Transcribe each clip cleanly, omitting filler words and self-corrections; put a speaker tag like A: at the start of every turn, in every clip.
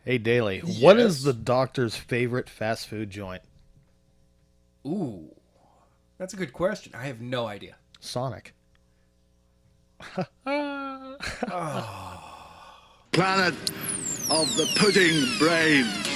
A: Hey, Daly, what is the
B: Yes.
A: doctor's favorite fast food joint?
B: Ooh, that's a good question. I have no idea.
A: Sonic.
B: Oh,
C: Planet of the pudding brains.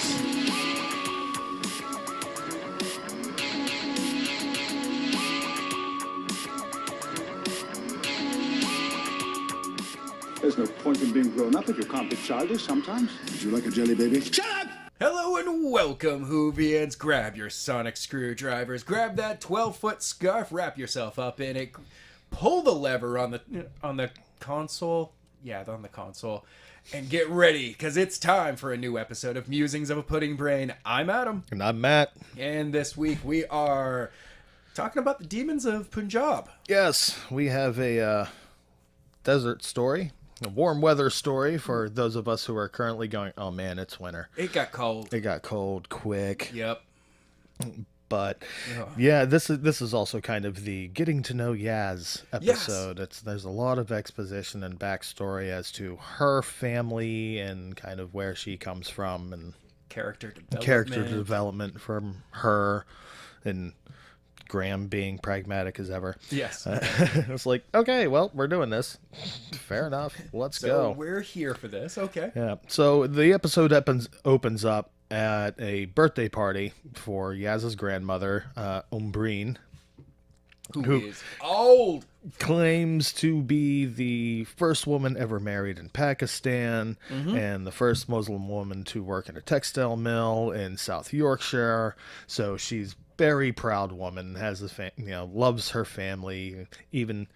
D: There's no point in being grown up if you can't be childish sometimes.
C: Would you like a jelly baby? Shut up!
B: hello and welcome, Whovians. Grab your sonic screwdrivers, grab that 12-foot scarf, wrap yourself up in it, pull the lever on the console. Yeah, on the console. And get ready, because it's time for a new episode of Musings of a Pudding Brain. I'm Adam,
A: And I'm Matt.
B: and this week we are talking about the demons of Punjab.
A: Yes, we have a desert story, a warm weather story for those of us who are currently going, oh man, it's winter.
B: It got cold.
A: It got cold quick.
B: Yep.
A: But
B: Ugh.
A: yeah, this is also kind of the getting to know Yaz episode. There's a lot of exposition and backstory as to her family and kind of where she comes from and
B: Character development.
A: character development from her and Graham being pragmatic as ever.
B: Yes.
A: It's like, okay, well, we're doing this. Fair enough. Let's
B: So
A: go.
B: we're here for this. Okay.
A: Yeah. So the episode opens up at a birthday party for Yaz's grandmother, Umbreen,
B: Who is old?
A: claims to be the first woman ever married in Pakistan and the first Muslim woman to work in a textile mill in South Yorkshire. So she's very proud woman, has loves her family, even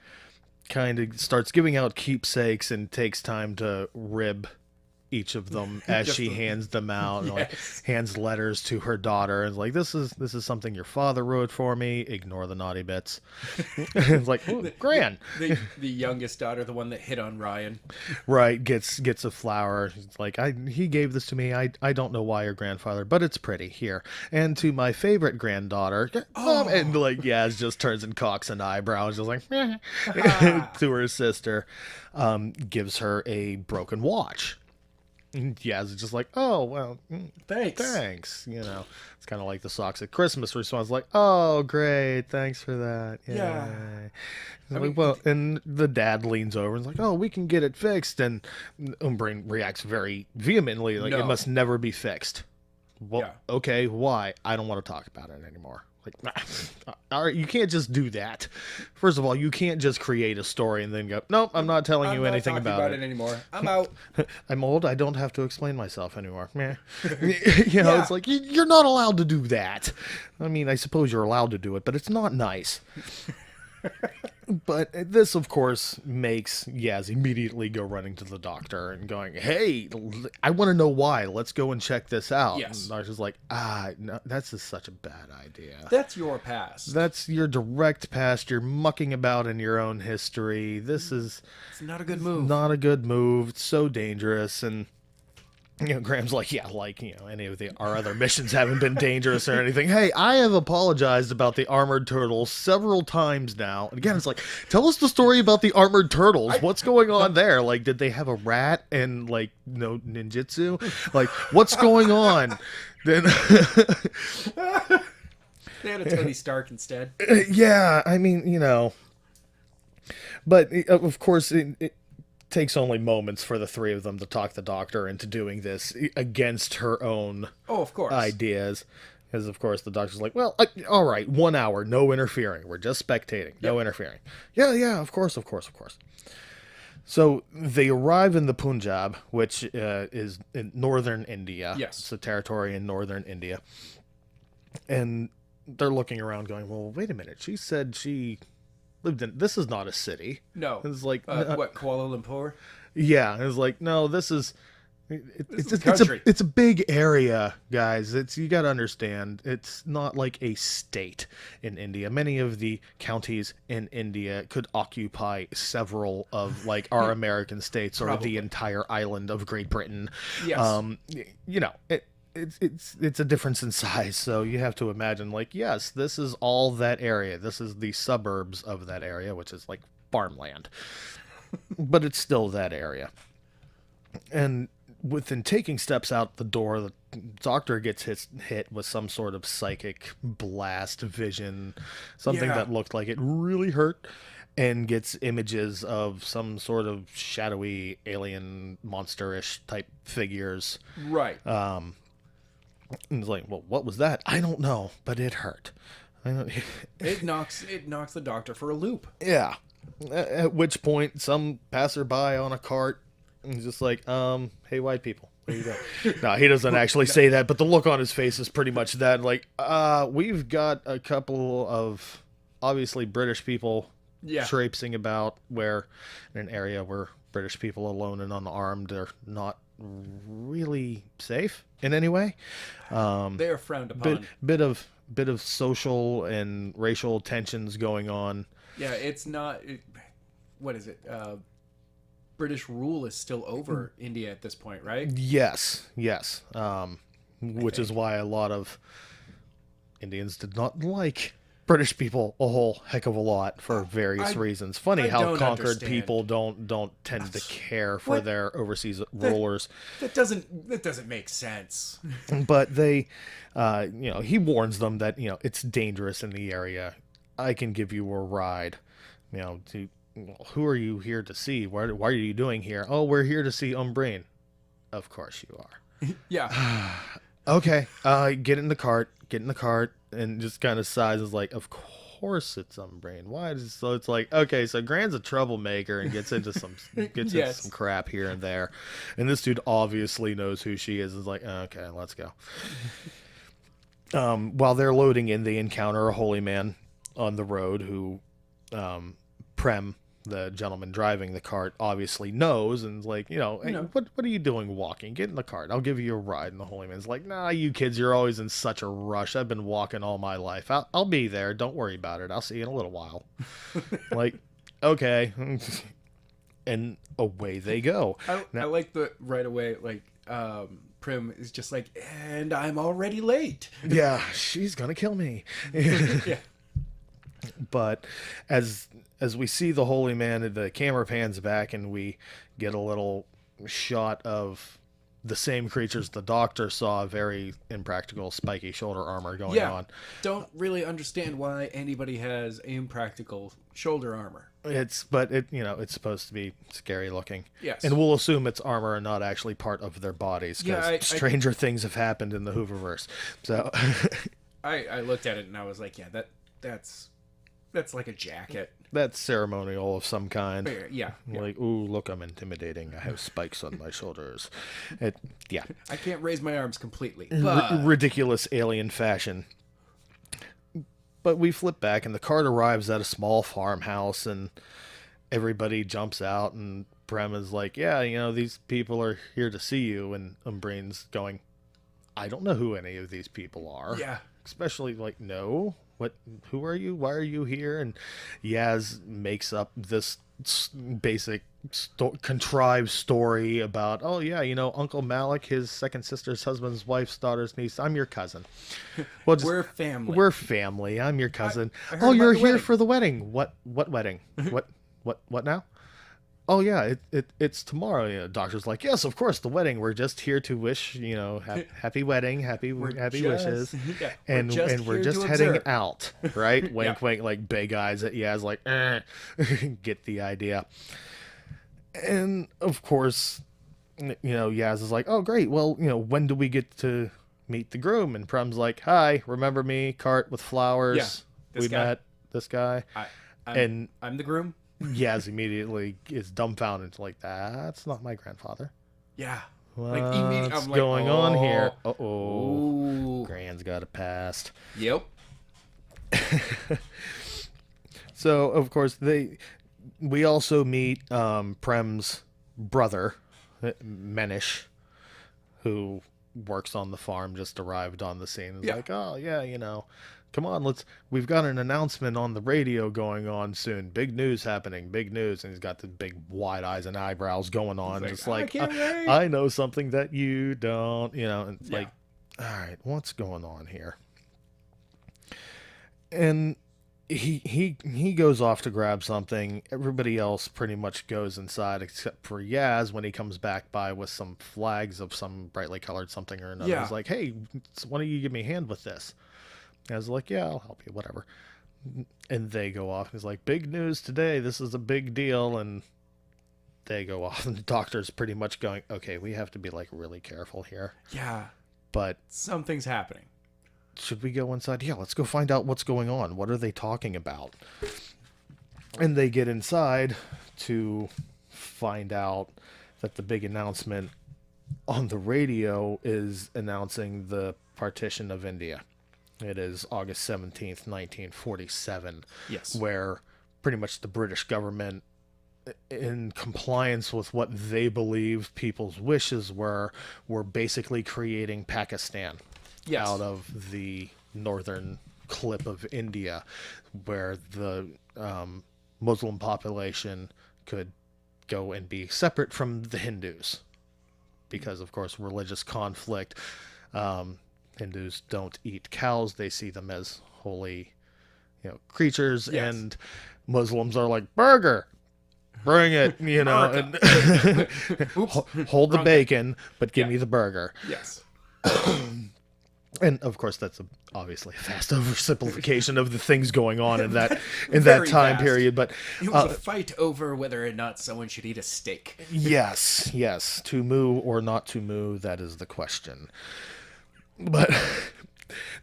A: kind of starts giving out keepsakes and takes time to rib each of them as
B: Just
A: she
B: a-
A: hands them out and like
B: Yes.
A: hands letters to her daughter and like this is something your father wrote for me, ignore the naughty bits. It's like, ooh, grand.
B: The youngest daughter, the one that hit on Ryan.
A: Right, gets a flower. It's like, he gave this to me. I don't know why, your grandfather, but it's pretty. Here. And to my favorite granddaughter, and like Yaz just turns and cocks an eyebrow and just like to her sister, gives her a broken watch. And Yaz is just like, oh well, thanks. It's kind of like the socks at Christmas response, like, oh great, thanks for that.
B: Yeah.
A: Yay.
B: I
A: Like,
B: mean,
A: well, and the dad leans over and is like, oh, we can get it fixed. And Umbrain reacts very vehemently, like,
B: No.
A: it must never be fixed. Well,
B: Yeah.
A: okay, why? I don't want to talk about it anymore. Like, all right, you can't just do that. First of all, you can't just create a story and then go, nope, I'm not telling
B: I'm
A: you
B: not
A: anything
B: talking
A: about
B: it
A: it.
B: anymore. I'm out.
A: I'm old. I don't have to explain myself anymore. Meh.
B: Yeah.
A: It's like, you're not allowed to do that. I mean, I suppose you're allowed to do it, but it's not nice. But this, of course, makes Yaz immediately go running to the doctor and going, hey, I want to know why. Let's go and check this out.
B: Yes.
A: And the doctor's like, no, that's just such a bad idea.
B: That's your past.
A: That's your direct past. You're mucking about in your own history. This is
B: It's not a good move.
A: not a good move. It's so dangerous. And Graham's like, yeah, any of our other missions haven't been dangerous or anything. Hey, I have apologized about the armored turtles several times now. And again, it's like, tell us the story about the armored turtles. What's going on there? Like, did they have a rat and like no ninjutsu? Like, what's going on? Then,
B: They had a Tony Stark instead.
A: yeah, I mean, but of course, it takes only moments for the three of them to talk the doctor into doing this against her own
B: Oh, of course.
A: ideas. Because, of course, the doctor's like, well, all right, 1 hour, no interfering. We're just spectating, no interfering. Yeah, of course. So they arrive in the Punjab, which is in northern India.
B: Yes.
A: It's a territory in northern India. And they're looking around going, well, wait a minute. She said she lived in... This is not a city.
B: No.
A: It's like...
B: What, Kuala Lumpur?
A: Yeah, it's like, no, this is...
B: is country.
A: It's a big area, guys. You got to understand. It's not like a state in India. Many of the counties in India could occupy several of like our American states or
B: Probably.
A: the entire island of Great Britain.
B: Yes.
A: It's a difference in size, so you have to imagine like, yes, this is all that area. This is the suburbs of that area, which is like farmland. But it's still that area. And within taking steps out the door, the doctor gets hit with some sort of psychic blast vision, something
B: Yeah.
A: that looked like it really hurt, and gets images of some sort of shadowy alien monster-ish type figures.
B: Right.
A: And it's like, well, what was that? I don't know, but it hurt. I don't,
B: It knocks the doctor for a loop.
A: yeah. At which point, some passerby on a cart is just like, hey, white people, what are you doing? No, he doesn't actually say that, but the look on his face is pretty much that. Like, we've got a couple of obviously British people
B: Yeah.
A: traipsing about where in an area where British people alone and unarmed are not really safe in any way.
B: They are frowned upon.
A: Bit of social and racial tensions going on.
B: Yeah, it's not. What is it? British rule is still over India at this point, right?
A: Yes. Which is why a lot of Indians did not like British people a whole heck of a lot for various reasons. Funny
B: I
A: how
B: don't
A: conquered
B: understand.
A: people don't tend to care for
B: What?
A: their overseas rulers.
B: That doesn't make sense.
A: But they, he warns them that, it's dangerous in the area. I can give you a ride. Who are you here to see? Why are you doing here? Oh, we're here to see Umbreen. Of course you are.
B: Yeah.
A: Okay, get in the cart, and just kind of sighs like, of course it's Umbreen. Why? So it's like, okay, so Grant's a troublemaker and gets into some
B: Yes.
A: some crap here and there, and this dude obviously knows who she is. Is like, okay, let's go. While they're loading in, they encounter a holy man on the road who, Prem, the gentleman driving the cart, obviously knows, and is like, hey, what are you doing walking? Get in the cart. I'll give you a ride. And the holy man's like, nah, you kids, you're always in such a rush. I've been walking all my life. I'll be there. Don't worry about it. I'll see you in a little while. Like, okay. And away they go.
B: I like the right away, like, Prim is just like, and I'm already late.
A: Yeah, she's gonna kill me.
B: Yeah.
A: But as we see the holy man, the camera pans back and we get a little shot of the same creatures the doctor saw, very impractical spiky shoulder armor going on.
B: Don't really understand why anybody has impractical shoulder armor.
A: It's supposed to be scary looking.
B: Yes.
A: And we'll assume it's armor and not actually part of their bodies, because
B: Yeah,
A: stranger things have happened in the Hooververse. So
B: I looked at it and I was like, yeah, that's like a jacket.
A: that's ceremonial of some kind.
B: Yeah.
A: Like, ooh, look, I'm intimidating. I have spikes on my shoulders. Yeah.
B: I can't raise my arms completely, but
A: Ridiculous alien fashion. But we flip back, and the cart arrives at a small farmhouse, and everybody jumps out, and Prem is like, yeah, these people are here to see you, and Umbreen's going, I don't know who any of these people are.
B: Yeah.
A: Especially, like, no. Who are you? Why are you here? And Yaz makes up this basic contrived story about, oh yeah, Uncle Malik, his second sister's husband's wife's daughter's niece. I'm your cousin. Well,
B: we're family.
A: We're family. I'm your cousin.
B: I heard
A: Oh,
B: about
A: you're
B: the
A: here
B: wedding.
A: for the wedding. What wedding? What now? Oh yeah, it's tomorrow. Doctor's like, yes, of course, the wedding. We're just here to wish, happy wedding, happy wishes,
B: yeah,
A: and we're
B: here
A: just
B: to
A: heading
B: observe.
A: out, right? Wink,
B: Yeah.
A: wink, like big eyes at Yaz, like, get the idea. And of course, Yaz is like, oh great, well, when do we get to meet the groom? And Prem's like, hi, remember me? Cart with flowers.
B: Yeah, this
A: We
B: guy.
A: met this guy. And
B: I'm the groom.
A: Yaz immediately is dumbfounded, like, that's not my grandfather.
B: Yeah.
A: What's
B: I'm like,
A: going on here?
B: oh.
A: Uh-oh.
B: Ooh.
A: Gran's got a past.
B: Yep.
A: So, of course, we also meet Prem's brother, Menish, who works on the farm, just arrived on the scene. It's
B: Yeah.
A: like, oh, yeah, come on, we've got an announcement on the radio going on soon. Big news happening, big news. And he's got the big wide eyes and eyebrows going on.
B: like,
A: Just
B: "I
A: like,
B: can't wait."
A: I know something that you don't, and it's
B: Yeah.
A: like, all right, what's going on here? And he goes off to grab something. Everybody else pretty much goes inside except for Yaz when he comes back by with some flags of some brightly colored something or another.
B: Yeah.
A: He's like, "Hey, why don't you give me a hand with this?" Yaz's like, "Yeah, I'll help you, whatever." And they go off. He's like, "Big news today. This is a big deal." And they go off, and the doctor's pretty much going, "Okay, we have to be like really careful here."
B: Yeah.
A: But
B: Something's happening.
A: should we go inside? Yeah, let's go find out what's going on. What are they talking about? And they get inside to find out that the big announcement on the radio is announcing the partition of India. It is August 17th, 1947,
B: Yes.
A: where pretty much the British government, in compliance with what they believed people's wishes were basically creating Pakistan
B: Yes.
A: out of the northern clip of India, where the Muslim population could go and be separate from the Hindus, because of course religious conflict. Hindus don't eat cows; they see them as holy, creatures,
B: Yes.
A: and Muslims are like, burger, bring it, and
B: Oops.
A: hold the
B: Wrong thing.
A: bacon, but give
B: Yeah.
A: me the burger.
B: Yes.
A: And of course, that's obviously a vast oversimplification of the things going on in that
B: Very
A: time
B: vast.
A: period. But
B: It was a fight over whether or not someone should eat a steak.
A: yes, to moo or not to moo, that is the question. But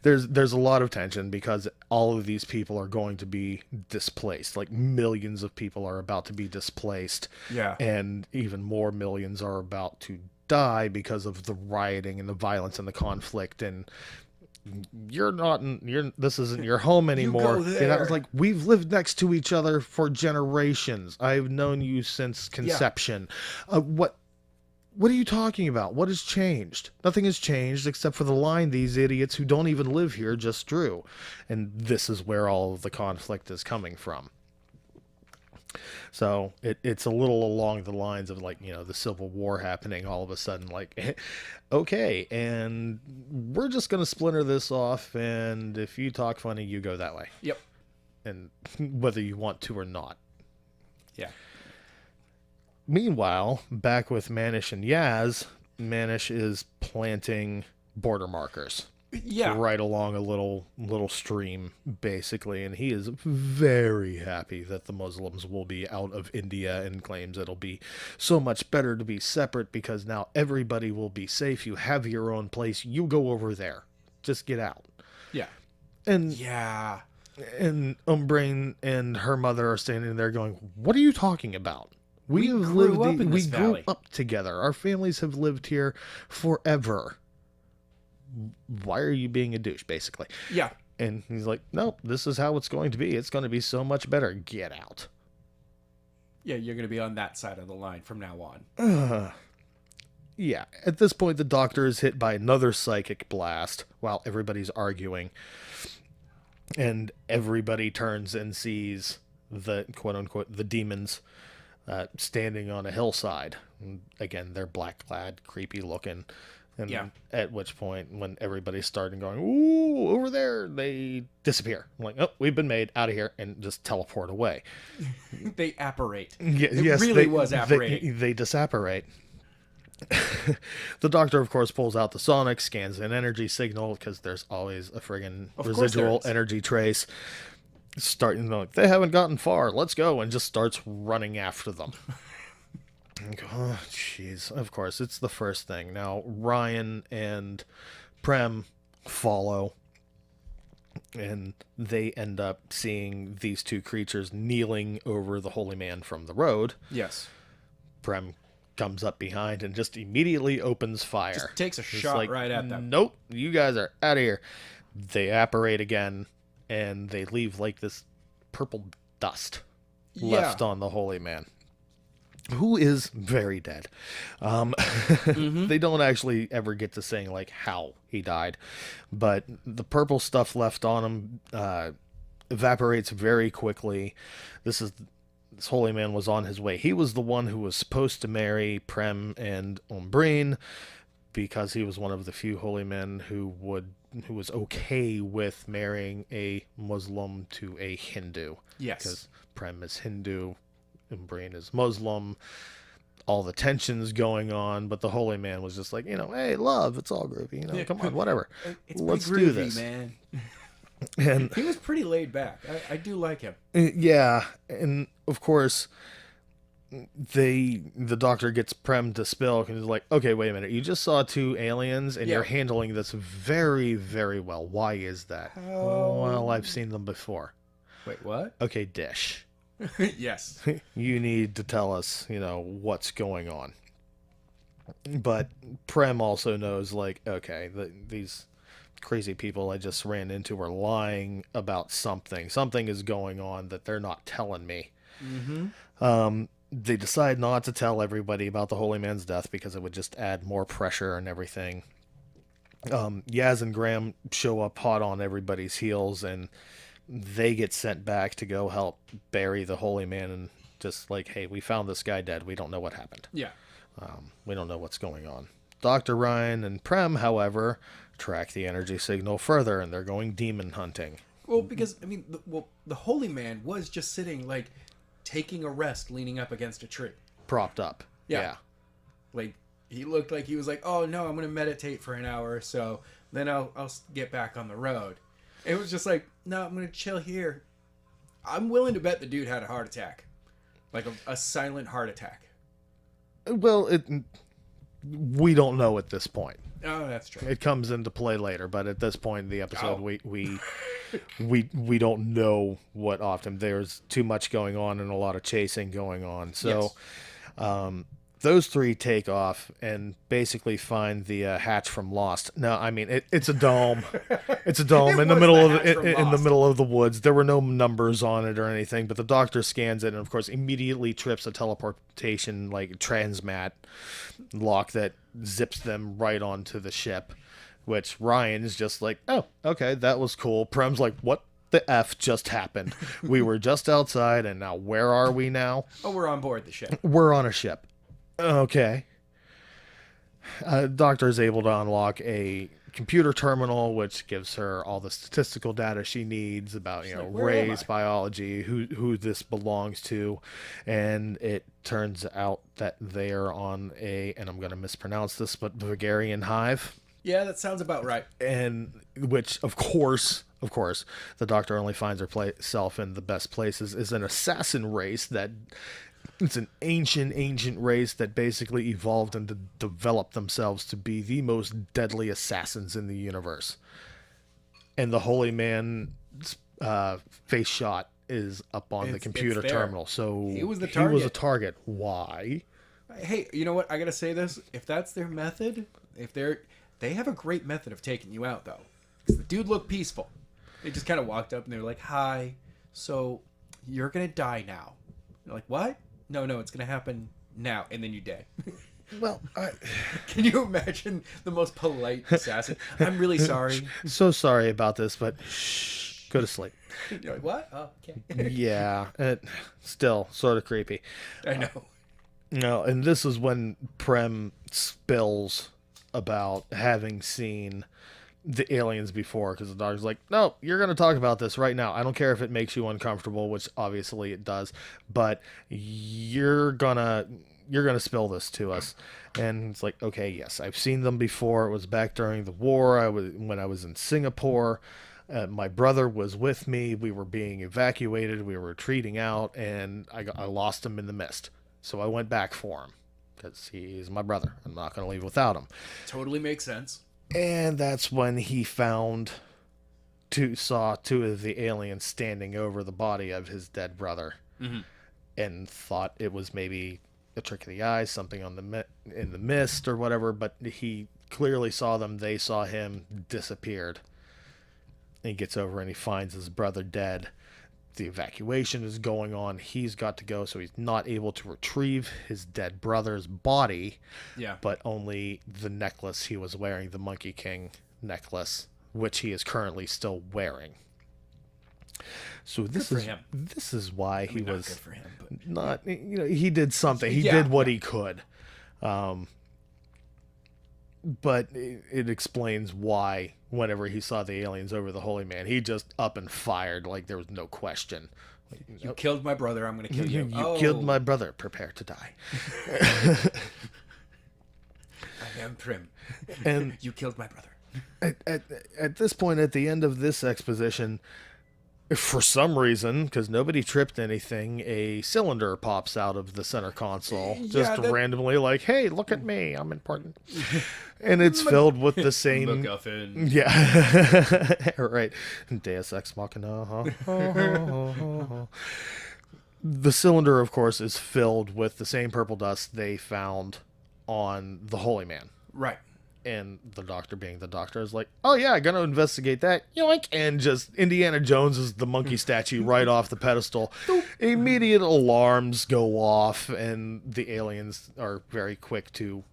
A: there's a lot of tension because all of these people are going to be displaced. Like millions of people are about to be displaced.
B: Yeah.
A: And even more millions are about to die because of the rioting and the violence and the conflict. And this isn't your home anymore.
B: go
A: And I
B: there.
A: was like, we've lived next to each other for generations. I've known you since conception. What are you talking about? What has changed? Nothing has changed except for the line these idiots who don't even live here just drew. And this is where all of the conflict is coming from. So it's a little along the lines of the Civil War happening all of a sudden, like, okay, and we're just going to splinter this off, and if you talk funny, you go that way.
B: Yep.
A: And whether you want to or not.
B: Yeah.
A: Meanwhile, back with Manish and Yaz, Manish is planting border markers
B: Yeah.
A: right along a little stream, basically, and he is very happy that the Muslims will be out of India and claims it'll be so much better to be separate because now everybody will be safe. You have your own place. You go over there. Just get out.
B: Yeah.
A: And
B: Yeah.
A: and Umbrain and her mother are standing there going, "What are you talking about? We have
B: grew
A: lived.
B: up in
A: We
B: this
A: grew
B: valley."
A: up together. Our families have lived here forever. Why are you being a douche?" Basically.
B: Yeah.
A: And he's like, "Nope. This is how it's going to be. It's going to be so much better. Get out."
B: Yeah, you're going to be on that side of the line from now on.
A: Yeah. At this point, the doctor is hit by another psychic blast while everybody's arguing, and everybody turns and sees the quote unquote the demons standing on a hillside. And again, they're black clad, creepy looking. And
B: Yeah.
A: at which point, when everybody's starting going, "Ooh, over there," they disappear. I'm like, "Oh, we've been made, out of here," and just teleport away.
B: They apparate.
A: Yes,
B: really
A: they,
B: was apparating.
A: They disapparate. The doctor, of course, pulls out the sonic, scans an energy signal because there's always a friggin'
B: Of course
A: residual
B: there is.
A: energy trace. Starting like, they haven't gotten far. Let's go, and just starts running after them. I go, oh, jeez. Of course, it's the first thing. Now Ryan and Prem follow, and they end up seeing these two creatures kneeling over the holy man from the road.
B: Yes.
A: Prem comes up behind and just immediately opens fire.
B: Just takes a
A: It's
B: shot right at them.
A: Nope, you guys are out of here. They apparate again, and they leave like this purple dust left on the holy man, who is very dead. They don't actually ever get to saying like how he died, but the purple stuff left on him evaporates very quickly. This holy man was on his way. He was the one who was supposed to marry Prem and Umbreen, because he was one of the few holy men who was okay with marrying a Muslim to a Hindu.
B: Yes.
A: Because Prem is Hindu and Breen is Muslim. All the tensions going on, but the holy man was just like, hey, love, it's all groovy, come on, whatever.
B: It's
A: Let's
B: pretty groovy,
A: do this,
B: man.
A: And
B: He was pretty laid back. I do like him.
A: yeah, and of course, the doctor gets Prem to spill and he's like, okay, wait a minute, you just saw two aliens and
B: Yeah.
A: you're handling this very, very well. Why is that? Well, I've seen them before.
B: Wait, what?
A: Okay, Dish.
B: Yes.
A: You need to tell us, what's going on. But Prem also knows, like, okay, these crazy people I just ran into are lying about something. Something is going on that they're not telling me. They decide not to tell everybody about the holy man's death because it would just add more pressure and everything. Yaz and Graham show up hot on everybody's heels, and they get sent back to go help bury the holy man, and just like, hey, we found this guy dead. We don't know what happened.
B: Yeah.
A: We don't know what's going on. Dr. Ryan and Prem, however, track the energy signal further, and they're going demon hunting.
B: Well, because the holy man was just sitting, like, taking a rest, leaning up against a tree.
A: Propped up. Yeah.
B: Like, he looked like he was like, oh no, I'm gonna meditate for an hour or so, then I'll get back on the road. It was just like, no, I'm gonna chill here. I'm willing to bet the dude had a heart attack, like a silent heart attack.
A: Well, we don't know at this point.
B: Oh, that's true.
A: It comes into play later, but at this point in the episode,
B: Oh.
A: we don't know what often. There's too much going on and a lot of chasing going on. So, those three take off and basically find the hatch from Lost. No, I mean it's a dome. It's a dome
B: It
A: in the
B: was
A: middle
B: the
A: of
B: hatch from
A: in the
B: Lost.
A: middle of the woods. There were no numbers on it or anything, but the doctor scans it and of course immediately trips a teleportation like transmat lock that zips them right onto the ship. Which Ryan is just like, oh, okay, that was cool. Prem's like, what the F just happened? We were just outside and now where are we now?
B: Oh, we're on board the ship.
A: We're on a ship. Okay. Doctor is able to unlock a computer terminal, which gives her all the statistical data she needs about,
B: like, where am
A: race,
B: I?
A: biology, who this belongs to, and it turns out that they are on and I'm going to mispronounce this, but Bulgarian hive,
B: Yeah, that sounds about right.
A: and which, of course, the Doctor only finds herself in the best places is an assassin race that. It's an ancient race that basically evolved and developed themselves to be the most deadly assassins in the universe. And the Holy Man's face shot is up on the
B: It's
A: computer
B: there.
A: terminal. So
B: He was the
A: He was a
B: target.
A: target. Why?
B: Hey, you know what? I gotta say this. If that's their method, they have a great method of taking you out, though. 'Cause the dude looked peaceful. They just kind of walked up and they were like, "Hi, so you're gonna die now." You're like, "What? No, it's gonna happen now," and then you dead.
A: Well,
B: Can you imagine the most polite assassin? I'm really sorry.
A: so sorry about this, but shh, go to sleep.
B: You're like, "What? Oh, okay."
A: Yeah, still sort of creepy.
B: I know.
A: No, and this is when Prem spills about having seen the aliens before, because the doctor's like, no, you're going to talk about this right now. I don't care if it makes you uncomfortable, which obviously it does, but you're gonna spill this to us. And it's like, okay, yes, I've seen them before. It was back during the war. When I was in Singapore. My brother was with me. We were being evacuated. We were retreating out, and I lost him in the mist. So I went back for him because he's my brother. I'm not going to leave without him.
B: Totally makes sense.
A: And that's when he saw two of the aliens standing over the body of his dead brother, and thought it was maybe a trick of the eye, something in the mist or whatever. But he clearly saw them. They saw him, disappeared. And he gets over and he finds his brother dead. The evacuation is going on. He's got to go, so he's not able to retrieve his dead brother's body.
B: Yeah.
A: But only the necklace he was wearing, the Monkey King necklace, which he is currently still wearing. So this is why he
B: not
A: was
B: good for him, but
A: not. He did something. He
B: Yeah,
A: did what he could. But it explains why whenever he saw the aliens over the Holy Man, he just up and fired like there was no question. Like,
B: You killed my brother. I'm going to kill you.
A: you killed my brother. Prepare to die.
B: I am Prim.
A: And
B: You killed my brother.
A: at this point, at the end of this exposition, for some reason, because nobody tripped anything, a cylinder pops out of the center console. Just randomly, like, hey, look at me, I'm important. And it's filled with the same...
B: MacGuffin.
A: Yeah. Right. Deus Ex Machina. The cylinder, of course, is filled with the same purple dust they found on the Holy Man.
B: Right.
A: And the doctor, being the doctor, is like, oh yeah, gonna investigate that. Yoink! And just Indiana Jones is the monkey statue right off the pedestal. Immediate alarms go off, and the aliens are very quick to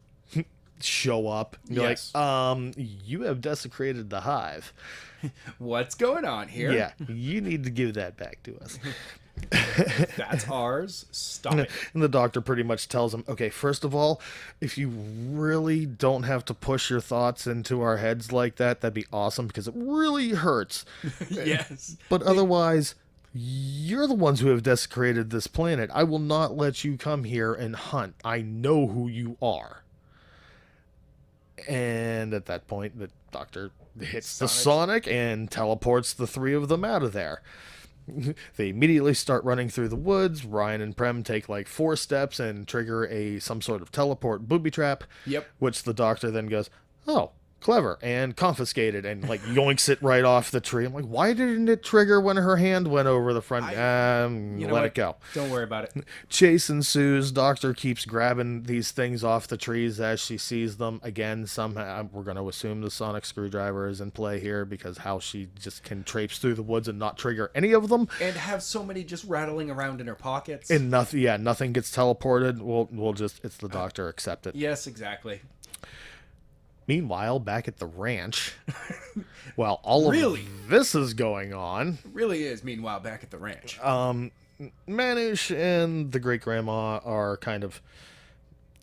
A: show up. And be
B: Yes.
A: like, you have desecrated the hive.
B: What's going on here?
A: Yeah, you need to give that back to us.
B: That's ours. Stop it.
A: And the doctor pretty much tells him, okay, first of all, if you really don't have to push your thoughts into our heads like that, that'd be awesome because it really hurts.
B: Yes.
A: But otherwise, you're the ones who have desecrated this planet. I will not let you come here and hunt. I know who you are. And at that point, the doctor hits the Sonic and teleports the three of them out of there. They immediately start running through the woods. Ryan and Prem take like 4 steps and trigger some sort of teleport booby trap.
B: Yep.
A: Which the doctor then goes, oh, clever, and confiscated, and like yoinks it right off the tree. I'm like, why didn't it trigger when her hand went over the front? Let it go.
B: Don't worry about it.
A: Chase ensues. Doctor keeps grabbing these things off the trees as she sees them. Again, somehow we're going to assume the sonic screwdriver is in play here because how she just can traipse through the woods and not trigger any of them.
B: And have so many just rattling around in her pockets.
A: And nothing gets teleported. We'll just, it's the doctor, accept it.
B: Yes, exactly.
A: Meanwhile, back at the ranch, while all of this is going on,
B: It really is, meanwhile, back at the ranch.
A: Manish and the great-grandma are kind of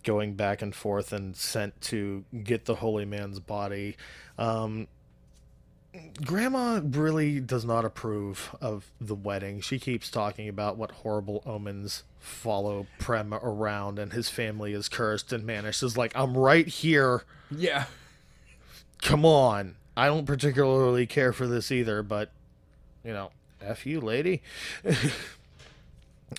A: going back and forth and sent to get the holy man's body. Grandma really does not approve of the wedding. She keeps talking about what horrible omens follow Prem around and his family is cursed, and Manish is like, I'm right here.
B: Yeah.
A: Come on. I don't particularly care for this either, but, F you, lady.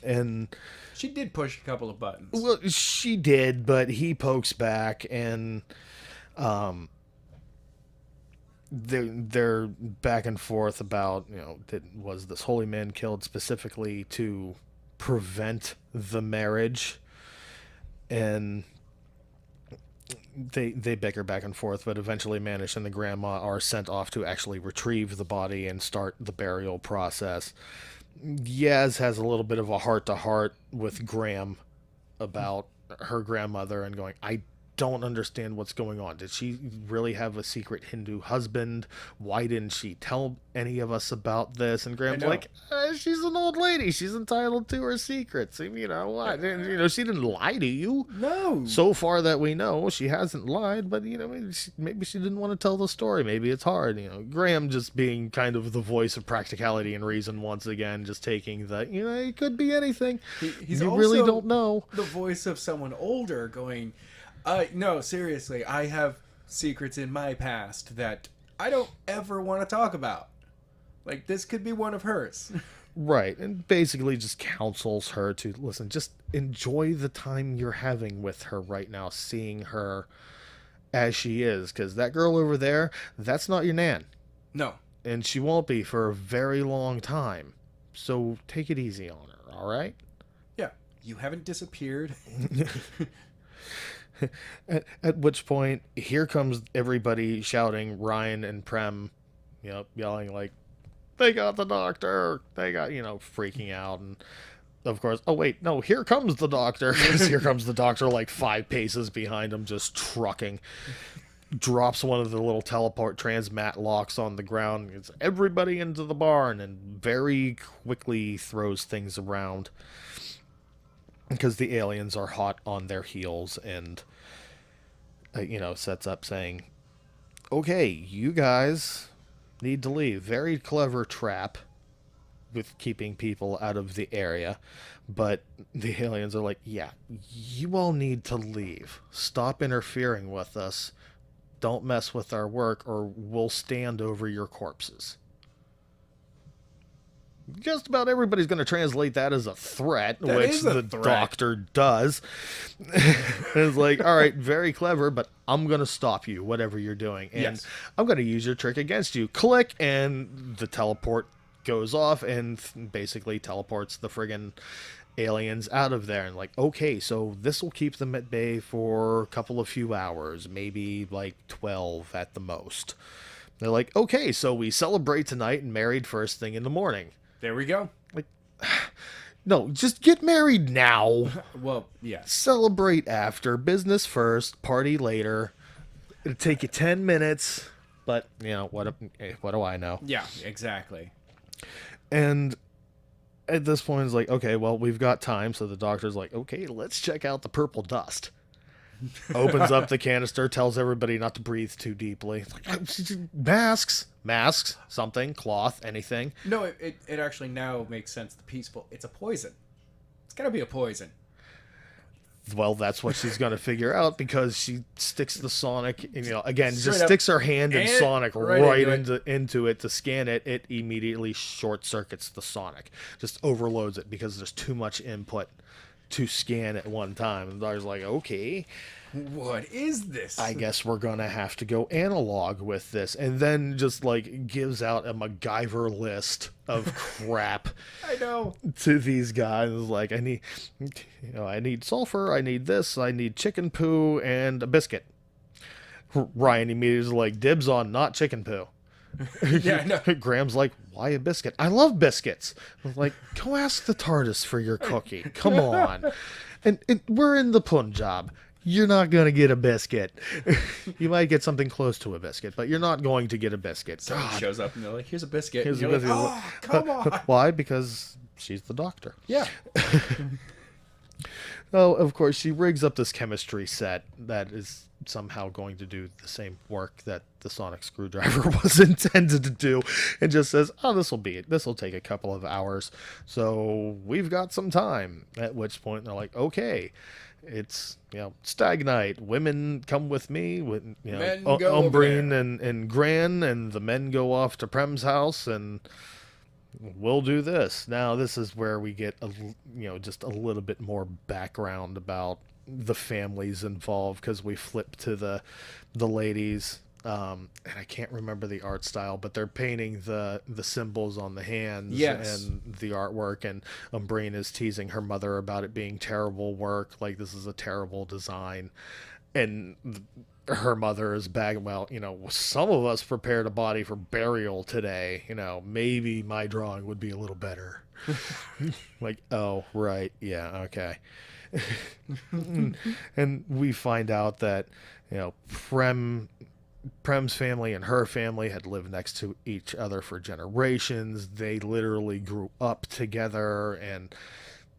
A: And
B: She did push a couple of buttons.
A: well, she did, but he pokes back, and they're back and forth about, was this holy man killed specifically to prevent the marriage? And they bicker back and forth, but eventually Manish and the grandma are sent off to actually retrieve the body and start the burial process. Yaz has a little bit of a heart-to-heart with Graham about her grandmother and going, I don't understand what's going on. Did she really have a secret Hindu husband? Why didn't she tell any of us about this? And Graham's like, she's an old lady. She's entitled to her secrets. And you know what? And, she didn't lie to you.
B: No.
A: So far that we know, she hasn't lied, but, maybe she didn't want to tell the story. Maybe it's hard. Graham just being kind of the voice of practicality and reason once again, just taking the, it could be anything.
B: He's
A: you
B: also
A: really don't know.
B: the voice of someone older going, no, seriously, I have secrets in my past that I don't ever want to talk about. Like, this could be one of hers.
A: Right, and basically just counsels her to, listen, just enjoy the time you're having with her right now, seeing her as she is, because that girl over there, that's not your Nan.
B: No.
A: And she won't be for a very long time. So take it easy on her, all right?
B: Yeah, you haven't disappeared.
A: At which point, here comes everybody shouting, Ryan and Prem, yelling like, they got the doctor. They got, freaking out. And of course, oh wait, no, here comes the doctor. Here comes the doctor like 5 paces behind him, just trucking. Drops one of the little teleport transmat locks on the ground. Gets everybody into the barn and very quickly throws things around. Because the aliens are hot on their heels, and sets up saying, okay, you guys need to leave. Very clever trap with keeping people out of the area. But the aliens are like, yeah, you all need to leave. Stop interfering with us. Don't mess with our work or we'll stand over your corpses. Just about everybody's going to translate that as a threat,
B: That
A: which
B: is a
A: the
B: threat.
A: doctor does. It's like, all right, very clever, but I'm going to stop you, whatever you're doing. And
B: Yes.
A: I'm going to use your trick against you. Click, and the teleport goes off and basically teleports the friggin' aliens out of there. And like, okay, so this will keep them at bay for a couple of few hours, maybe like 12 at the most. They're like, okay, so we celebrate tonight and married first thing in the morning.
B: There we go.
A: No, just get married now.
B: Well, yes.
A: Celebrate after. Business first, party later. It'll take you 10 minutes, but, what do I know?
B: Yeah, exactly.
A: And at this point, it's like, okay, well, we've got time. So the doctor's like, okay, let's check out the purple dust. Opens up the canister, tells everybody not to breathe too deeply. It's like, masks, something, cloth, anything.
B: No, it actually now makes sense. The peaceful, it's a poison. It's gotta be a poison.
A: Well, that's what she's going to figure out because she sticks the sonic, again,
B: Straight
A: just
B: up.
A: sticks her hand in
B: And
A: sonic
B: right
A: right
B: into
A: into it to scan it. It immediately short circuits the sonic, just overloads it because there's too much input to scan at one time. And I was like, okay,
B: What is this?
A: I guess we're going to have to go analog with this. And then just like gives out a MacGyver list of crap
B: I know.
A: to these guys. Like, I need sulfur, I need this, I need chicken poo and a biscuit. Ryan immediately is like, dibs on not chicken poo.
B: Yeah, I know.
A: Graham's like, why a biscuit? I love biscuits. I was like, go ask the TARDIS for your cookie. Come on. And we're in the Punjab. You're not going to get a biscuit. You might get something close to a biscuit, but you're not going to get a biscuit.
B: Someone
A: God.
B: shows up and they're like, "Here's a biscuit."
A: Here's
B: and
A: a
B: you're like,
A: biscuit.
B: "Oh, come on!"
A: Why? Because she's the doctor.
B: Yeah.
A: Oh, of course, she rigs up this chemistry set that is somehow going to do the same work that the sonic screwdriver was intended to do, and just says, oh, this will be it. This will take a couple of hours, so we've got some time. At which point, they're like, okay, it's, stag night. Women come with me, with,
B: Men go over
A: Umbrine
B: there.
A: and Gran, and the men go off to Prem's house, and we'll do this. Now, this is where we get just a little bit more background about the families involved, because we flip to the ladies, and I can't remember the art style, but they're painting the symbols on the hands.
B: Yes.
A: And the artwork, and Umbrine is teasing her mother about it being terrible work, like this is a terrible design, and her mother is back. Well, some of us prepared a body for burial today. Maybe my drawing would be a little better. Like, oh, right. Yeah. Okay. And we find out that, Prem's family and her family had lived next to each other for generations. They literally grew up together, and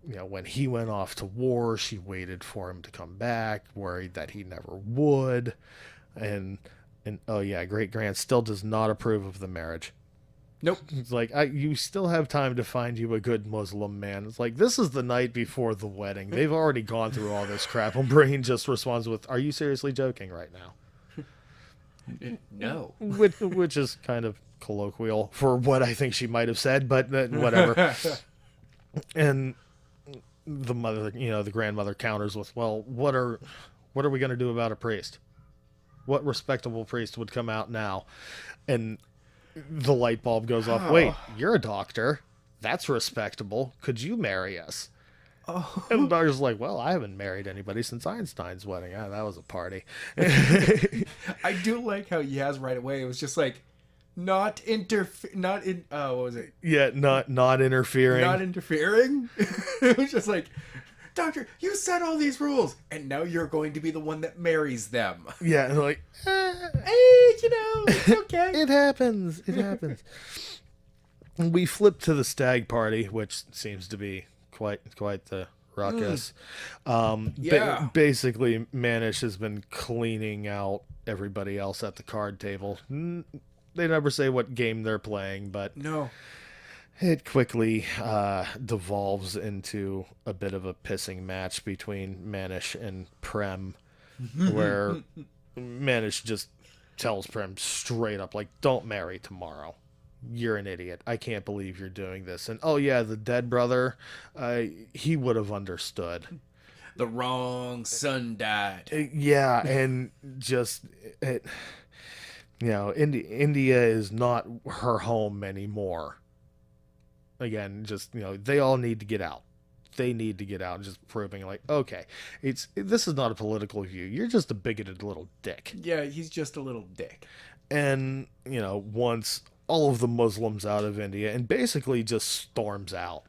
A: when he went off to war, she waited for him to come back, worried that he never would. And oh yeah, Great Grand still does not approve of the marriage.
B: Nope.
A: It's like, you still have time to find you a good Muslim man. It's like, this is the night before the wedding. They've already gone through all this crap. And Brain just responds with, are you seriously joking right now?
B: No.
A: Which is kind of colloquial for what I think she might have said, but whatever. And the mother, the grandmother counters with, well, what are we going to do about a priest? What respectable priest would come out now? And the light bulb goes off. Wait, you're a doctor. That's respectable. Could you marry us? Oh. And the doctor's like, well, I haven't married anybody since Einstein's wedding. That was a party.
B: I do like how he has right away. It was just like, what was it?
A: Yeah, not interfering.
B: Not interfering. It was just like, doctor, you set all these rules, and now you're going to be the one that marries them.
A: Yeah, and like,
B: It's okay.
A: It happens. And we flip to the stag party, which seems to be quite the ruckus.
B: Yeah.
A: Basically, Manish has been cleaning out everybody else at the card table. They never say what game they're playing, but
B: No.
A: it quickly devolves into a bit of a pissing match between Manish and Prem, where Manish just tells Prem straight up, like, don't marry tomorrow. You're an idiot. I can't believe you're doing this. And, oh, yeah, the dead brother, he would have understood.
B: The wrong son died.
A: Yeah, and just, India is not her home anymore. Again, just, they all need to get out. They need to get out, just proving, like, okay, this is not a political view. You're just a bigoted little dick.
B: Yeah, he's just a little dick.
A: And, once all of the Muslims out of India, and basically just storms out.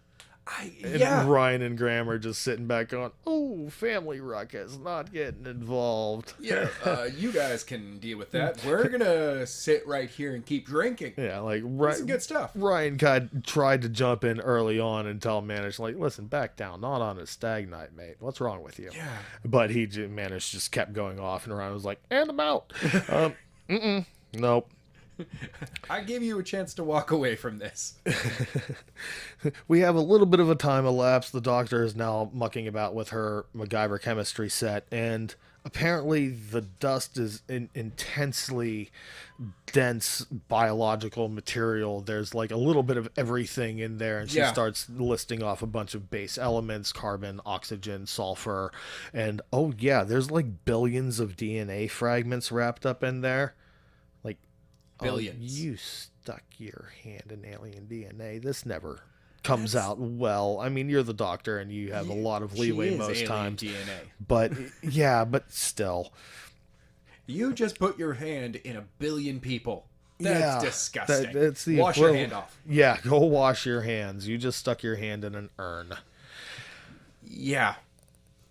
A: And Ryan and Graham are just sitting back going, oh, family ruckus, not getting involved.
B: Yeah, you guys can deal with that. We're going to sit right here and keep drinking.
A: Yeah, like,
B: This is good stuff.
A: Ryan tried to jump in early on and tell Manish, like, listen, back down, not on a stag night, mate. What's wrong with you?
B: Yeah.
A: But Manish just kept going off, and Ryan was like, and I'm out. Nope.
B: I give you a chance to walk away from this.
A: We have a little bit of a time elapsed. The doctor is now mucking about with her MacGyver chemistry set, and apparently the dust is intensely dense biological material. There's like a little bit of everything in there, and she starts listing off a bunch of base elements: carbon, oxygen, sulfur, and oh yeah, there's like billions of DNA fragments wrapped up in there. Like,
B: billions.
A: Oh, you stuck your hand in alien DNA. This never comes out well. I mean, you're the doctor and you have a lot of leeway most times.
B: DNA.
A: But yeah, but still.
B: You just put your hand in a billion people. That's disgusting.
A: That's the
B: wash your hand off.
A: Yeah, go wash your hands. You just stuck your hand in an urn.
B: Yeah.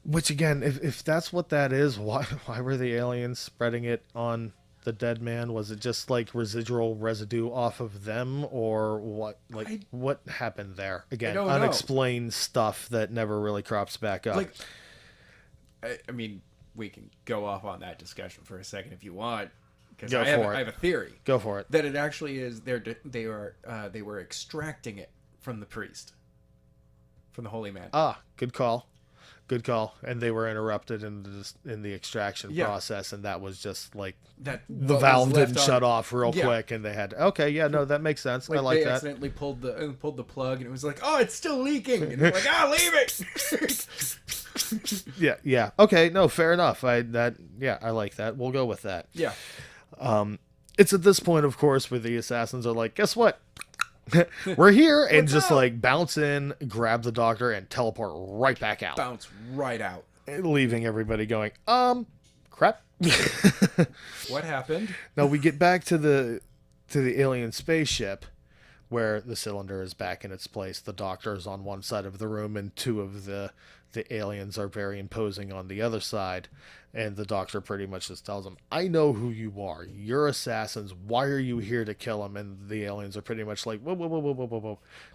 A: Which again, if that's what that is, why were the aliens spreading it on the dead man? Was it just like residual residue off of them, or what? Like, what happened there? Again, unexplained stuff that never really crops back up.
B: Like, I mean, we can go off on that discussion for a second if you want, because I have a theory.
A: Go for it.
B: That it actually is they were extracting it from the priest, from the holy man.
A: Ah, good call. Good call. And they were interrupted in the extraction process, and that was just like
B: that
A: the valve didn't shut off real quick, and they had that makes sense.
B: Like,
A: I like
B: they
A: that.
B: accidentally pulled the plug, and it was like, oh, it's still leaking, and they're like, leave it.
A: Yeah. Okay, no, fair enough. I like that. We'll go with that.
B: Yeah.
A: It's at this point, of course, where the assassins are like, guess what? We're here, and just like bounce in, grab the doctor, and teleport right back out.
B: Bounce right out,
A: leaving everybody going, crap.
B: What happened?
A: Now we get back to the alien spaceship, where the cylinder is back in its place. The doctor is on one side of the room, and two of the aliens are very imposing on the other side. And the doctor pretty much just tells them, I know who you are. You're assassins. Why are you here to kill them? And the aliens are pretty much like, whoa.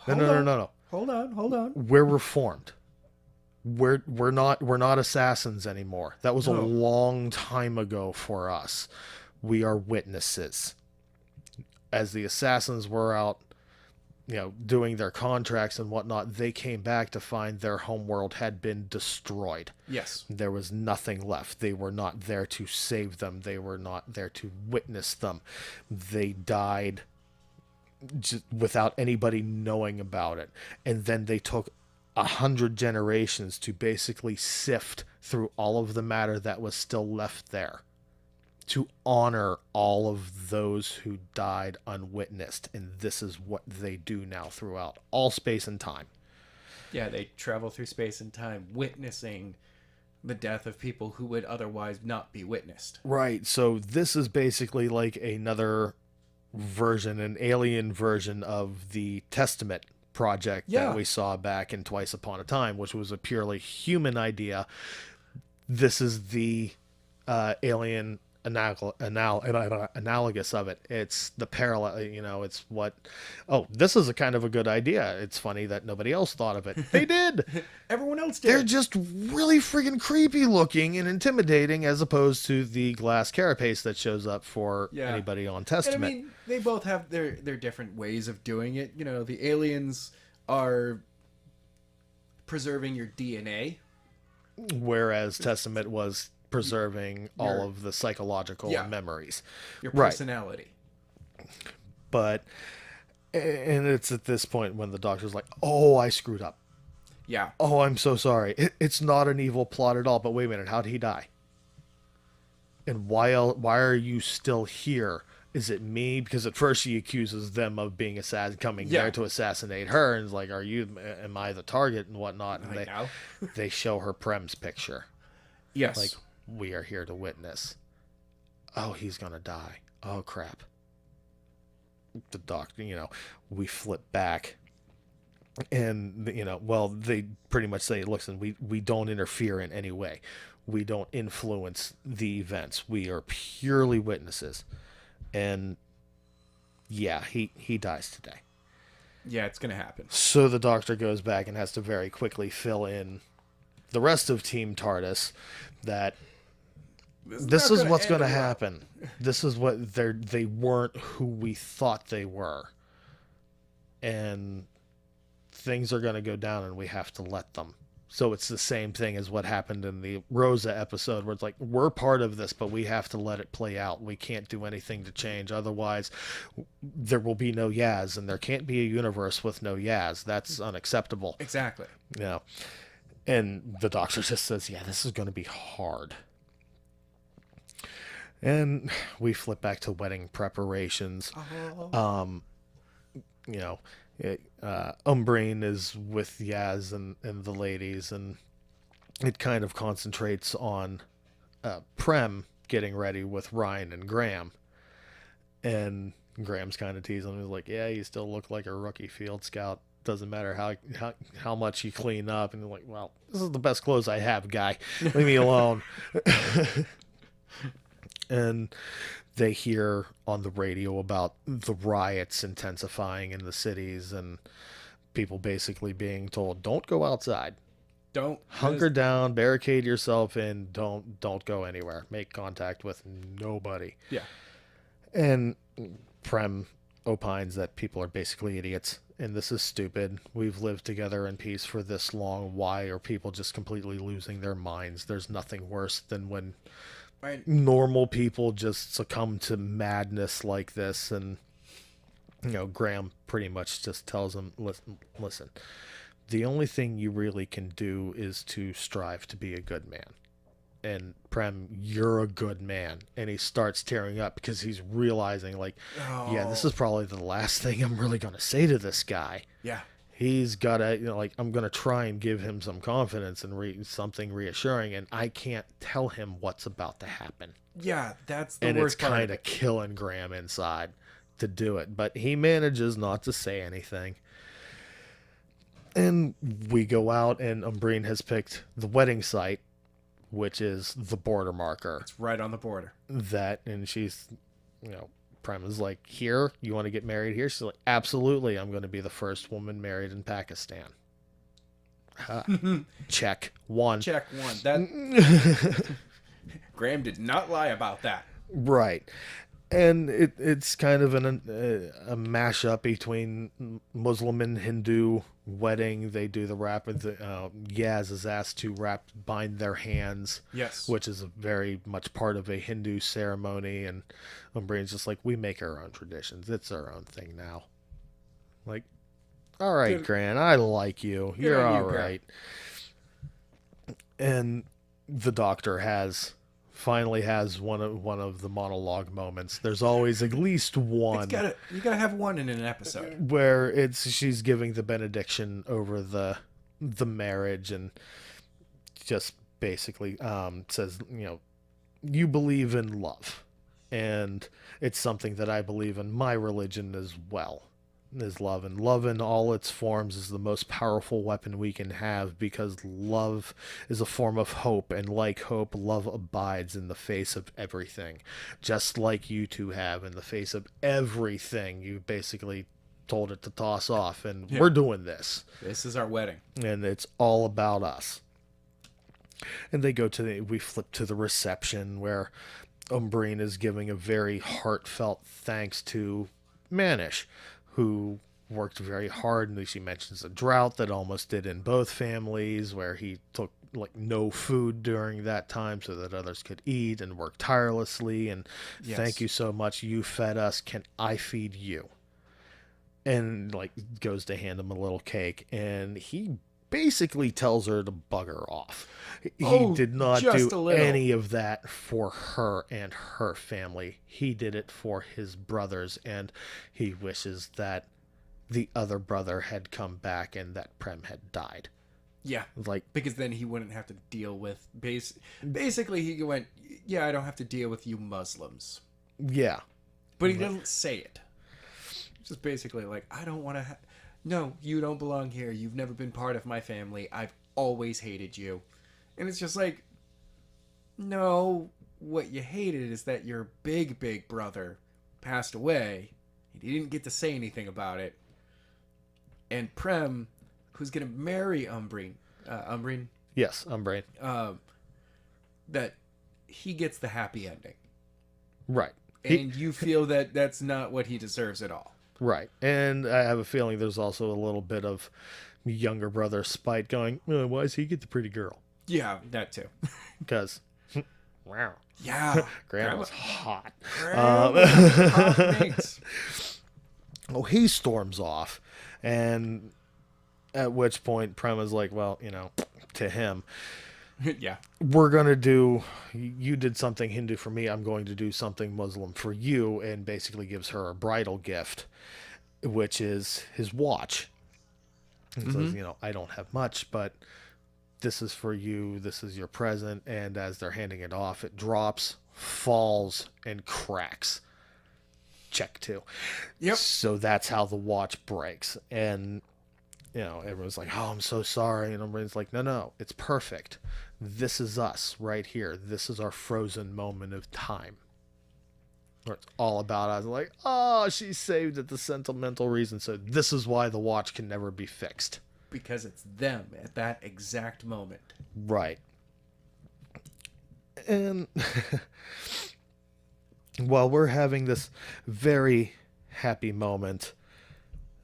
A: No.
B: Hold on.
A: We're reformed. We're not assassins anymore. That was a long time ago for us. We are witnesses. As the assassins were out, doing their contracts and whatnot, they came back to find their homeworld had been destroyed.
B: Yes.
A: There was nothing left. They were not there to save them. They were not there to witness them. They died just without anybody knowing about it. And then they took 100 generations to basically sift through all of the matter that was still left there, to honor all of those who died unwitnessed. And this is what they do now throughout all space and time.
B: Yeah, they travel through space and time, witnessing the death of people who would otherwise not be witnessed.
A: Right, so this is basically like another version, an alien version of the Testament project that we saw back in Twice Upon a Time, which was a purely human idea. This is the alien analogous of it. It's the parallel, it's what, oh, this is a kind of a good idea. It's funny that nobody else thought of it. They did.
B: Everyone else did.
A: They're just really freaking creepy looking and intimidating, as opposed to the glass carapace that shows up for anybody on Testament.
B: And I mean, they both have their different ways of doing it. The aliens are preserving your DNA,
A: whereas Testament was preserving all of the psychological memories,
B: your personality.
A: But, and it's at this point when the doctor's like, oh, I screwed up.
B: Yeah.
A: Oh, I'm so sorry. It's not an evil plot at all. But wait a minute, how did he die? And why are you still here? Is it me? Because at first she accuses them of being coming there to assassinate her, and is like, am I the target and whatnot? And they show her Prem's picture.
B: Yes.
A: Like, we are here to witness. Oh, he's gonna die. Oh, crap. The doctor, we flip back. And, they pretty much say, listen, we don't interfere in any way. We don't influence the events. We are purely witnesses. And, yeah, he dies today.
B: Yeah, it's going to happen.
A: So the doctor goes back and has to very quickly fill in the rest of Team TARDIS that this is what's going to happen. This is what they weren't who we thought they were. And things are going to go down and we have to let them. So it's the same thing as what happened in the Rosa episode, where it's like, we're part of this, but we have to let it play out. We can't do anything to change. Otherwise, there will be no Yaz, and there can't be a universe with no Yaz. That's unacceptable.
B: Exactly.
A: And the doctor just says, yeah, this is going to be hard. And we flip back to wedding preparations. Umbrine is with Yaz and the ladies, and it kind of concentrates on Prem getting ready with Ryan and Graham. And Graham's kind of teasing him. He's like, yeah, you still look like a rookie field scout. Doesn't matter how much you clean up. And you're like, well, this is the best clothes I have, guy. Leave me alone. And they hear on the radio about the riots intensifying in the cities, and people basically being told, don't go outside.
B: Don't
A: hunker down, barricade yourself in, don't go anywhere. Make contact with nobody.
B: Yeah.
A: And Prem opines that people are basically idiots, and this is stupid. We've lived together in peace for this long. Why are people just completely losing their minds? There's nothing worse than when normal people just succumb to madness like this. And Graham pretty much just tells him, listen, the only thing you really can do is to strive to be a good man. And Prem, you're a good man. And he starts tearing up because he's realizing, yeah, this is probably the last thing I'm really going to say to this guy.
B: Yeah.
A: He's got to, I'm going to try and give him some confidence and something reassuring, and I can't tell him what's about to happen.
B: Yeah, that's the
A: and
B: worst part.
A: And it's kind of killing Graham inside to do it, but he manages not to say anything. And we go out, and Umbrine has picked the wedding site, which is the border marker.
B: It's right on the border.
A: And she's, Prem is like, here, you want to get married here? She's like, absolutely, I'm going to be the first woman married in Pakistan. Check one.
B: Check one. That Graham did not lie about that.
A: Right. And it's kind of a mashup between Muslim and Hindu wedding. They do the wrap. Yaz is asked to bind their hands.
B: Yes.
A: Which is very much part of a Hindu ceremony. And Umbrine's just like, we make our own traditions. It's our own thing now. Like, all right, Gran, I like you. You're all right. And the doctor finally has one of the monologue moments. There's always at least one.
B: You gotta have one in an episode
A: where she's giving the benediction over the marriage, and just basically says, you believe in love, and it's something that I believe in my religion as well. is love, and love in all its forms is the most powerful weapon we can have, because love is a form of hope, and like hope, love abides in the face of everything, just like you two have in the face of everything. You basically told it to toss off, and we're doing this.
B: This is our wedding.
A: And it's all about us. And they go to we flip to the reception where Umbreen is giving a very heartfelt thanks to Manish, who worked very hard. And she mentions a drought that almost did in both families, where he took like no food during that time so that others could eat, and worked tirelessly. And thank you so much. You fed us. Can I feed you? And like goes to hand him a little cake, and he basically tells her to bugger off. He did not do any of that for her and her family. He did it for his brothers, and he wishes that the other brother had come back and that Prem had died.
B: Yeah,
A: like,
B: because then he wouldn't have to deal with basically he went, yeah, I don't have to deal with you Muslims.
A: Yeah,
B: but he doesn't say it. It's just basically like, I don't want to no, you don't belong here. You've never been part of my family. I've always hated you. And it's just like, no, what you hated is that your big brother passed away. He didn't get to say anything about it. And Prem, who's going to marry Umbreen.
A: Yes, Umbreen.
B: That he gets the happy ending.
A: Right.
B: And you feel that that's not what he deserves at all.
A: Right. And I have a feeling there's also a little bit of younger brother spite going, why does he get the pretty girl?
B: Yeah, that too.
A: Because, wow.
B: Yeah.
A: Grandma's hot. Oh, he storms off. And at which point Prem is like, well, to him,
B: yeah,
A: we're going to do, you did something Hindu for me, I'm going to do something Muslim for you, and basically gives her a bridal gift, which is his watch. And says, I don't have much, but this is for you, this is your present. And as they're handing it off, it drops, falls, and cracks. Check 2.
B: Yep.
A: So that's how the watch breaks. And everyone's like, oh, I'm so sorry. And everyone's like, no, it's perfect. This is us right here. This is our frozen moment of time. Where it's all about us. Like, oh, she saved it, the sentimental reason. So this is why the watch can never be fixed.
B: Because it's them at that exact moment.
A: Right. And while we're having this very happy moment,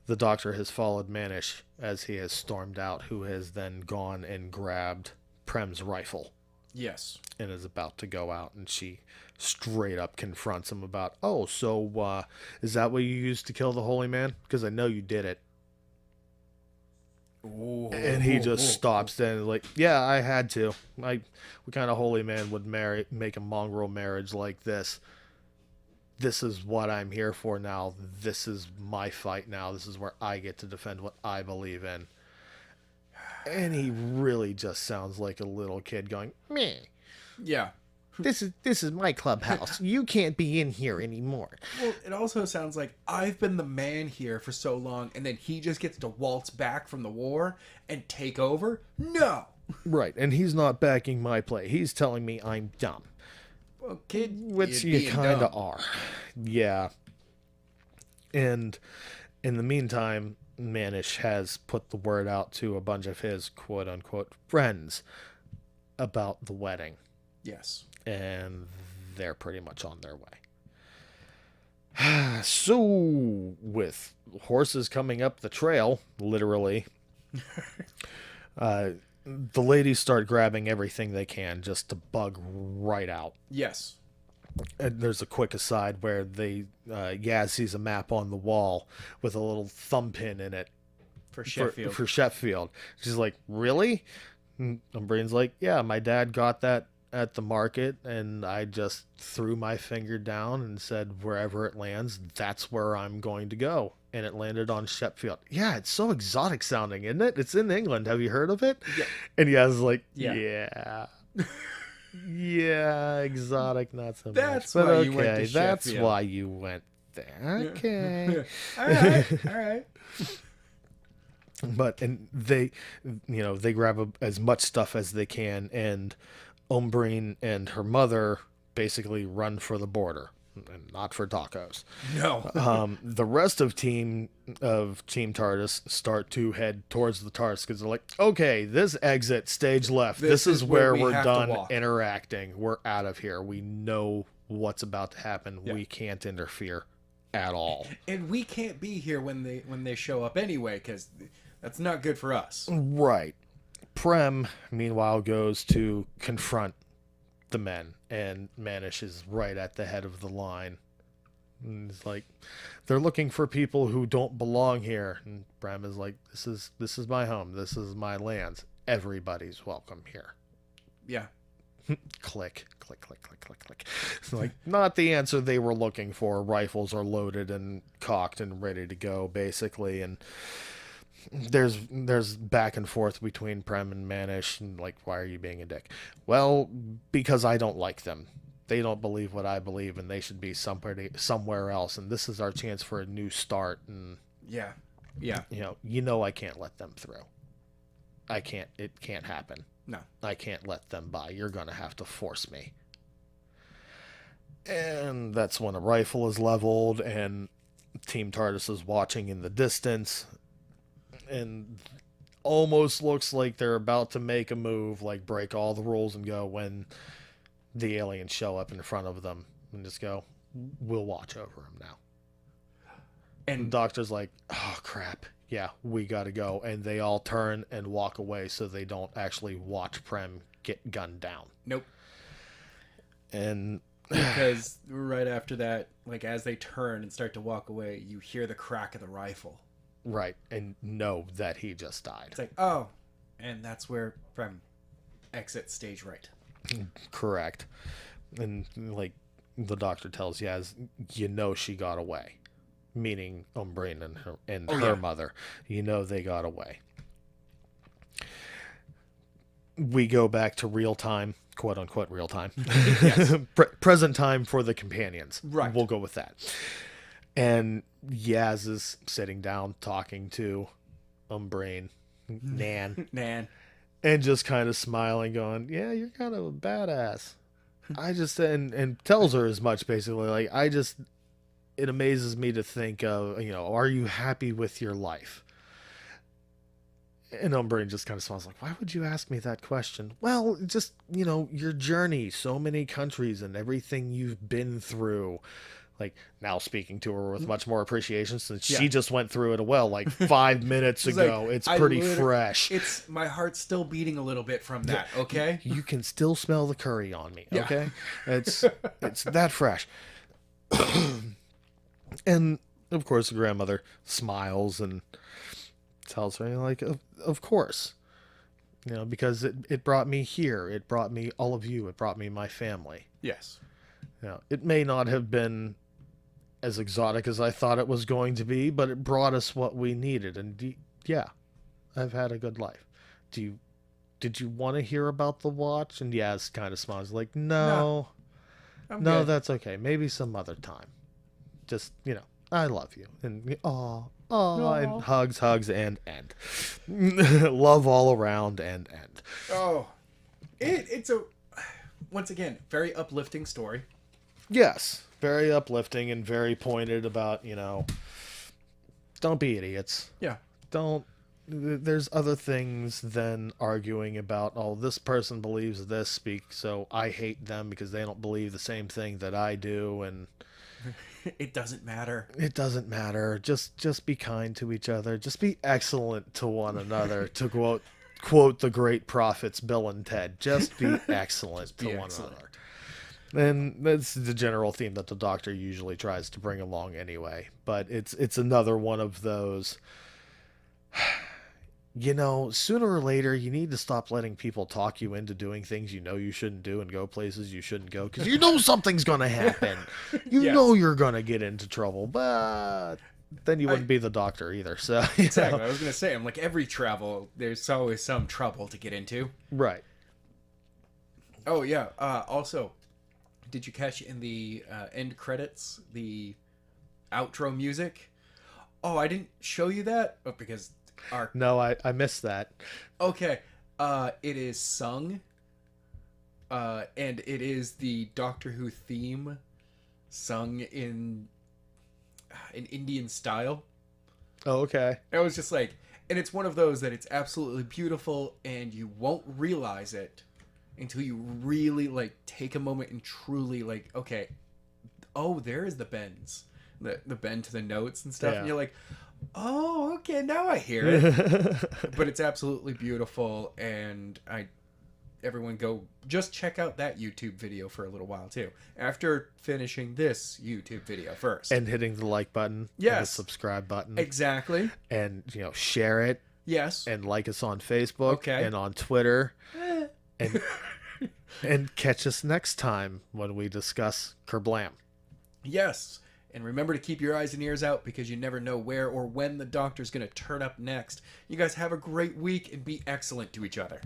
A: the doctor has followed Manish as he has stormed out, who has then gone and grabbed Prem's rifle.
B: Yes.
A: And is about to go out, and she straight up confronts him about, oh, so is that what you used to kill the holy man? Because I know you did it.
B: Ooh.
A: And he just stops then and like, yeah, I had to. What kind of holy man would make a mongrel marriage like this? This is what I'm here for now. This is my fight now. This is where I get to defend what I believe in. And he really just sounds like a little kid going, meh.
B: Yeah.
A: This is my clubhouse. You can't be in here anymore.
B: Well, it also sounds like I've been the man here for so long, and then he just gets to waltz back from the war and take over? No.
A: Right, and he's not backing my play. He's telling me I'm dumb.
B: Well, kid,
A: which you kind of are. Yeah. And in the meantime, Manish has put the word out to a bunch of his quote-unquote friends about the wedding.
B: Yes.
A: And they're pretty much on their way. So, with horses coming up the trail, literally, the ladies start grabbing everything they can just to bug right out.
B: Yes.
A: And there's a quick aside where Yaz sees a map on the wall with a little thumb pin in it.
B: For Sheffield.
A: For Sheffield. She's like, really? And Umbreen's like, yeah, my dad got that at the market, and I just threw my finger down and said, wherever it lands, that's where I'm going to go. And it landed on Sheffield. Yeah, it's so exotic sounding, isn't it? It's in England. Have you heard of it?
B: Yeah.
A: And Yaz is like, yeah. Yeah, exotic, not so
B: That's
A: much.
B: why
A: But
B: you went to
A: that's
B: Sheffield.
A: why you went Okay.
B: All right, all right.
A: But and they grab as much stuff as they can, and Umbrine and her mother basically run for the border, and not for tacos.
B: No.
A: The rest of Team TARDIS start to head towards the TARDIS because they're like, okay, this exit stage left. This is where
B: we
A: we're
B: have to
A: done
B: walk.
A: interacting. We're out of here. We know what's about to happen.
B: Yeah.
A: We can't interfere at all.
B: And we can't be here when they show up anyway, because that's not good for us.
A: Right. Prem, meanwhile, goes to confront the men, and Manish is right at the head of the line. And it's like, they're looking for people who don't belong here. And Prem is like, this is my home. This is my lands. Everybody's welcome here.
B: Yeah.
A: Click, click, click, click, click, click. It's like, not the answer they were looking for. Rifles are loaded and cocked and ready to go, basically. And there's back and forth between Prem and Manish, and like, why are you being a dick? Well, because I don't like them. They don't believe what I believe, and they should be somewhere else. And this is our chance for a new start. And
B: Yeah. Yeah.
A: I can't let them through. I can't. It can't happen.
B: No.
A: I can't let them by. You're gonna have to force me. And that's when a rifle is leveled, and Team TARDIS is watching in the distance, and almost looks like they're about to make a move, like break all the rules and go, when the aliens show up in front of them and just go, we'll watch over him now. And the doctor's like, oh crap, yeah, we gotta go. And they all turn and walk away so they don't actually watch Prem get gunned down.
B: Nope.
A: And
B: because right after that, like as they turn and start to walk away, you hear the crack of the rifle.
A: right, and know that he just died.
B: It's like, oh, and that's where Prem exits stage right.
A: Correct. And like the doctor tells Yaz, she got away, meaning Umbrine and her mother. They got away. We go back to real time, quote unquote real time.
B: Yes.
A: Present time for the companions.
B: Right.
A: We'll go with that. And Yaz is sitting down talking to Umbrine, Nan.
B: Nan.
A: And just kind of smiling, going, yeah, you're kind of a badass. I just, and tells her as much, basically. Like, it amazes me to think of, are you happy with your life? And Umbrine just kind of smiles, like, why would you ask me that question? Well, just, your journey, so many countries and everything you've been through. Like, now speaking to her with much more appreciation, since she just went through it 5 minutes ago.
B: Like,
A: it's pretty fresh.
B: It's my heart's still beating a little bit from that. Okay,
A: you can still smell the curry on me.
B: Yeah.
A: Okay, it's that fresh. And of course, the grandmother smiles and tells her, like, of course, because it brought me here. It brought me all of you. It brought me my family.
B: yes,
A: It may not have been as exotic as I thought it was going to be, but it brought us what we needed. And I've had a good life. Did you want to hear about the watch? And Yaz kind of smiles, like, no,
B: I'm
A: no,
B: good.
A: that's okay. Maybe some other time. Just, I love you. And and hugs, and end. Love all around and end.
B: Oh, it's a once again very uplifting story.
A: Yes, very uplifting and very pointed about, don't be idiots.
B: Yeah,
A: There's other things than arguing about, this person believes this, so I hate them because they don't believe the same thing that I do, and
B: it doesn't matter.
A: it doesn't matter. Just be kind to each other. Just be excellent to one another, to quote the great prophets Bill and Ted. Just be excellent to one another. And that's the general theme that the doctor usually tries to bring along anyway. But it's another one of those, sooner or later, you need to stop letting people talk you into doing things you shouldn't do and go places you shouldn't go, because something's going to happen.
B: Yes.
A: You're going to get into trouble, but then you wouldn't be the doctor either. So
B: Exactly. I was gonna say, I'm like, every travel, there's always some trouble to get into.
A: Right.
B: Oh yeah. Also, did you catch in the end credits the outro music. Oh, I didn't show you that? Oh, because our...
A: No, I missed that.
B: Okay. It is sung. And it is the Doctor Who theme sung in an Indian style.
A: Oh, okay.
B: I was just like, and it's one of those that it's absolutely beautiful, and you won't realize it until you really like take a moment and truly like, okay, oh, there is the bends, the bend to the notes and stuff,
A: Yeah.
B: and you're like, oh, okay, now I hear it. But it's absolutely beautiful, and everyone go just check out that YouTube video for a little while too. After finishing this YouTube video first.
A: And hitting the like button. And the
B: Yes.
A: subscribe button.
B: Exactly.
A: And, share it.
B: Yes.
A: And like us on Facebook.
B: Okay.
A: And on Twitter. And and catch us next time when we discuss Kerblam.
B: Yes. And remember to keep your eyes and ears out because you never know where or when the Doctor's going to turn up next. You guys have a great week and be excellent to each other.